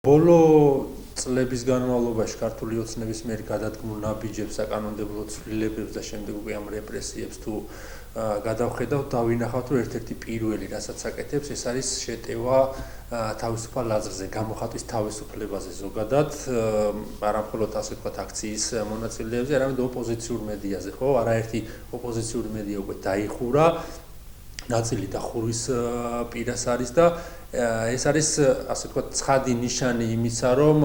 ბოლო წლების განმავლობაში ქართული ოცნების მიერ გადადგმულ ნაბიჯებს, საკანონმდებლო ცვლილებებს და შემდეგ უკვე ამ რეპრესიებს თუ გადავხედავთ, დავინახავთ, რომ ერთ-ერთი პირველი, რასაც აკეთებს, ეს არის შეტევა თავისუფალ აზრზე, გამოხატვის თავისუფლებაზე ზოგადად, არა მხოლოდ ასე ვთქვათ აქციის მონაწილეებზე, არამედ ოპოზიციურ მედიაზე, ხო? არაერთი ოპოზიციური მედია უკვე დაიხურა, ნაწილი დახურვის პირას არის და ეს არის ასე ვთქვათ ცხადი ნიშანი იმისა, რომ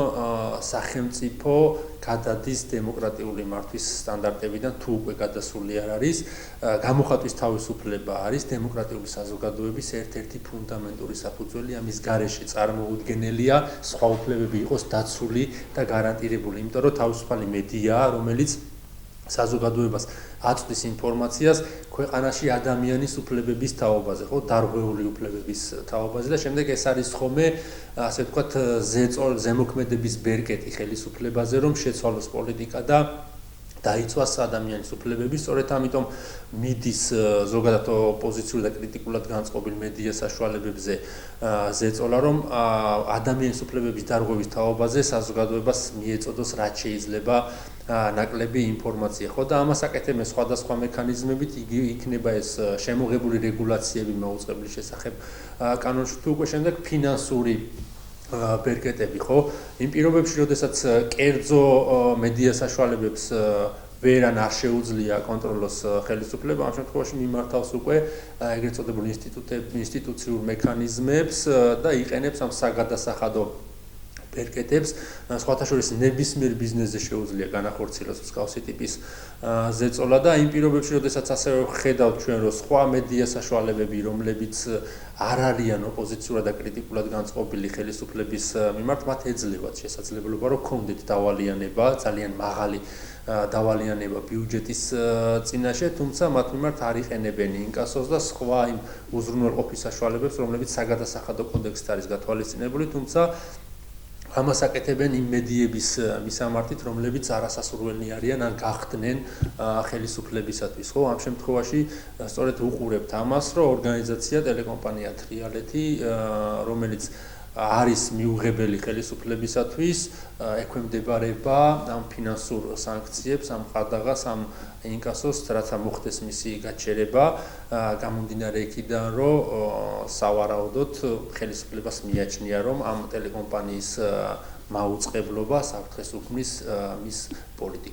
სახელმწიფო გადადის დემოკრატიული მართვის სტანდარტებიდან თუ უკვე გადასული არ არის, გამოხატვის თავისუფლება არის დემოკრატიული საზოგადოების ერთ-ერთი ფუნდამენტური საფუძველი, ამის გარეშე წარმოუდგენელია სხვა უფლებები იყოს დაცული და გარანტირებული, იმიტომ რომ თავისუფალი მედიაა, რომელიც საზოგადოებას აწვდის ინფორმაციას ქვეყანაში ადამიანის უფლებების თაობაზე, ხო, დარღვეული უფლებების თაობაზე და შემდეგ ეს არის ხომე, ასე ვთქვათ, ზემოქმედების ბერკეტი ხელისუფლებაზე, რომ შეცვალოს პოლიტიკა და დაიცვას ადამიანის უფლებები, სწორედ ამიტომ მიდის ზოგადად ოპოზიციურ და კრიტიკულად განწყობილ მედია საშუალებებზე ზეწოლა, რომ ადამიანის უფლებების დარღვევის თაობაზე საზოგადოებას მიეწოდოს რაც შეიძლება ნაკლები ინფორმაცია, ხო და ამას აკეთებენ სხვადასხვა მექანიზმებით, იქნება ეს შემოღებული რეგულაციები მაუწყებლის შესახებ კანონში თუ უკვე შემდეგ ფინანსური ბერკეტები, ხო? იმ პირობებში, როდესაც კერძო მედია საშუალებებს ვერან არ შეუძლია კონტროლოს ხელისუფლება, ამ შემთხვევაში მიმართავს უკვე ეგრეთ წოდებულ ინსტიტუციურ მექანიზმებს და იყენებს ამ საგადასახადო ბერკეტებს, სხვათა შორის ნებისმიერ ბიზნესზე შეუძლია განახორციელოს მსგავსი ტიპის ზეწოლა და იმ პირობებში, როდესაც ასევე ხედავთ ჩვენ, რომ სხვა მედია საშუალებები, რომლებიც არ არიან ოპოზიციურად და კრიტიკულად განწყობილი ხელისუფლების მიმართ, მათ ეძლევათ შესაძლებლობა, რომ კონდეთ დავალიანება, ძალიან მაღალი დავალიანება ბიუჯეტის წინაშე, თუმცა მათ მიმართ არ იყენებენ ინკასოს და სხვა იმ უზრუნველყოფის საშუალებებს, რომლებიც საგადასახადო კოდექსით არის გათვალისწინებული, თუმცა ამას აკეთებენ იმ მედიების მისამართით, რომლებიც არასასურველნი არიან ან გახდნენ ხელისუფლებისათვის, ხო? ამ შემთხვევაში სწორედ უყურებთ ამას, რომ ორგანიზაცია ტელეკომპანია თრიალეთი, რომელიც არის მიუღებელი ხელისუფლებისათვის, ექვემდებარება ამ ფინანსურ სანქციებს, ამ ყადაღას, ამ ინკასოს, რაც მოხდეს მისი გაჩერება, გამომდინარე იქიდან, რომ სავარაუდოდ ხელისუფლებას მიაჩნია, რომ ამ ტელეკომპანიის მაუწყებლობა საფრთხეს უქმნის მის პოლიტიკას.